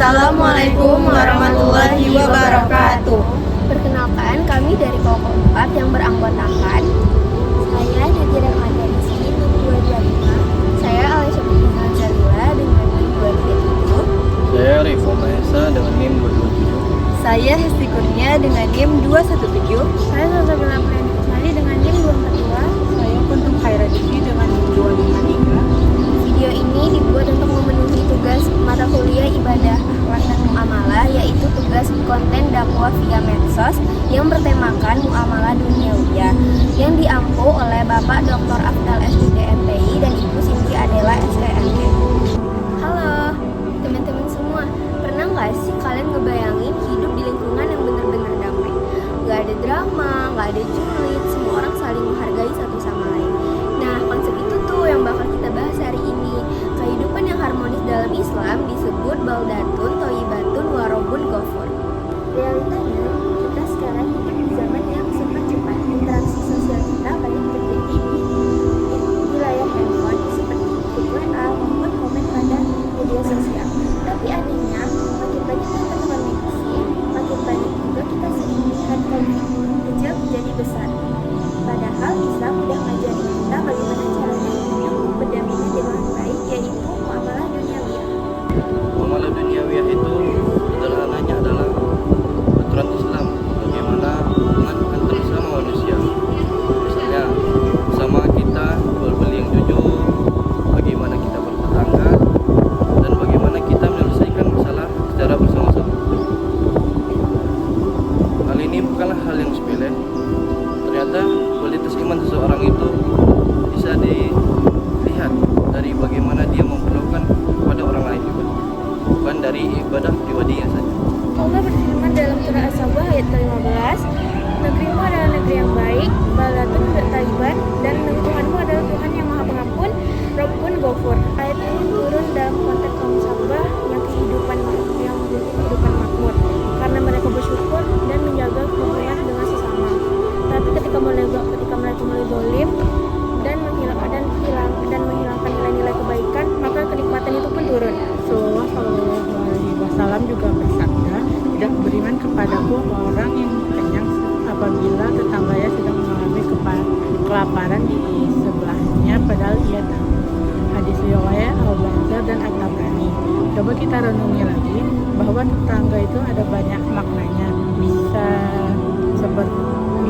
Assalamualaikum warahmatullahi wabarakatuh. Perkenalkan, kami dari kelompok 4 yang beranggotakan saya Nadira Madarisi NIM 225, saya Alesha Bukina Zalila dengan NIM 237, Saya Rifo Mahesa dengan NIM 227. Saya Hesti Kurnia dengan NIM 217. saya Sasabila Priyadi dengan NIM 242. Saya Kuntum Khairadiki dengan NIM 253. Video ini dibuat untuk memenuhi tugas mata kuliah ibadah akhlak dan muamalah, yaitu tugas konten dakwah via medsos yang bertemakan muamalah duniawiyah yang diampu oleh Bapak Dr. Afdal S3 MPI dan Ibu Sinti Adela STMK. Halo teman-teman semua, pernah nggak sih kalian ngebayangin hidup di lingkungan yang benar-benar damai? Nggak ada drama, nggak ada julid, semua orang saling menghargai satu sama lain. Nah, konsep itu tuh yang bakal kita bahas hari ini. Kehidupan yang harmonis dalam Islam disebut baldatun, thayyibatun, warobun ghafur. Realitanya, kita sekarang hidup di zaman yang serba cepat. Interaksi sosial kita banyak terjadi di wilayah handphone seperti grup WA maupun komen pada media sosial. Tapi anehnya, makin banyak yang terkoneksi, makin banyak juga kita sering melihat konflik kecil menjadi besar. Padahal Islam udah ngajarin kita bagaimana caranya hidup berdamai dengan baik, yaitu muamalah duniawiyah. Muamalah duniawiyah itu sederhananya adalah aturan Islam bagaimana hubungan antar sesama manusia. Misalnya sama kita jual beli yang jujur, bagaimana kita bertetangga, dan bagaimana kita menyelesaikan masalah secara bersama-sama. Hal ini bukanlah hal yang sepele. Ternyata kualitas iman seseorang itu bisa dilihat dari bagaimana dia memperlakukan kepada orang lain juga, bukan dari ibadah pribadinya saja. Allah berfirman dalam surah As-Sabbah ayat ke-15, negerimu adalah negeri yang baik, baldatun thayyibat, dan Tuhanmu adalah Tuhan yang maha pengampun, Rabbun Ghafur. Ayat ini turun dalam konteks kaum Sabbah yang kehidupan makmur, karena mereka bersyukur dan menjaga kerukunan dengan sesama. Tapi ketika mereka mulai zalim dan menghilangkan nilai-nilai kebaikan, maka kenikmatan itu pun turun. Rasulullah SAW juga bersabda, tidak beriman kepadaku orang yang kenyang apabila tetangganya sedang mengalami kelaparan di sebelahnya padahal ia tahu. Hadis riwayat Al-Bazzar dan At-Tabrani. Coba kita renungi lagi bahwa tetangga itu ada banyak maknanya.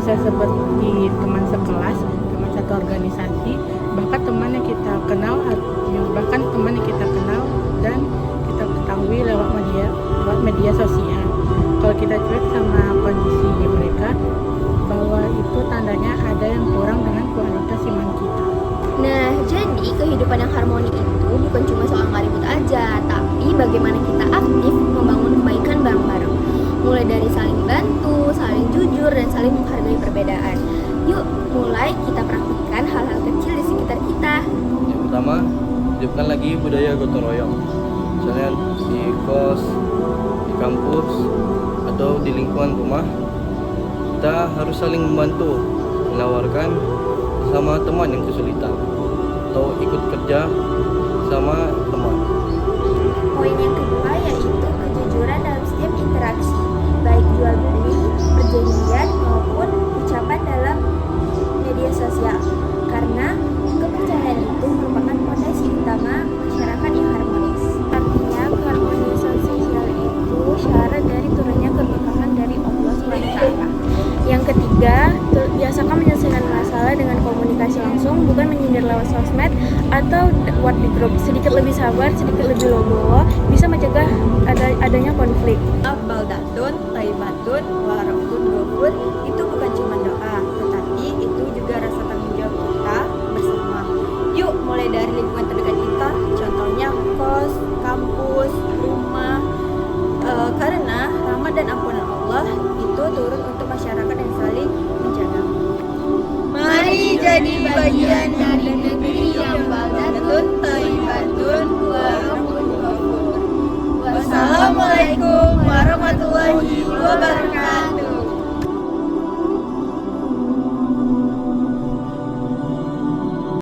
Bisa seperti teman sekelas, teman satu organisasi, bahkan teman yang kita kenal dan kita ketahui lewat media sosial. Kalau kita cuek sama kondisi mereka, bahwa itu tandanya ada yang kurang dengan kualitas iman kita. Nah, jadi kehidupan yang harmoni itu bukan cuma soal ngaribut aja, tapi bagaimana kita aktif membangun kebaikan bareng-bareng. Mulai dari saling bantu, saling jujur, dan saling menghargai perbedaan. Yuk, mulai kita praktikkan hal-hal kecil di sekitar kita. Yang pertama, hidupkan lagi budaya gotong royong. Misalnya di kos, di kampus, atau di lingkungan rumah, kita harus saling membantu, menawarkan sama teman yang kesulitan, atau ikut kerja sama teman. Poin yang kedua yaitu kejujuran dalam setiap interaksi, baik jual beli, perjanjian, maupun ucapan dalam media sosial. Karena kepercayaan itu merupakan fondasi utama masyarakat yang harmonis. Artinya, keharmonisan sosial itu syarat dari turunnya keberkahan dari Allah SWT. Yang ketiga, biasakan menyelesaikan masalah dengan komunikasi langsung, bukan menyindir lewat sosmed atau buat di grup. Sedikit lebih sabar, sedikit lebih legowo, bisa mencegah adanya konflik. Baldatun, thayyibatun,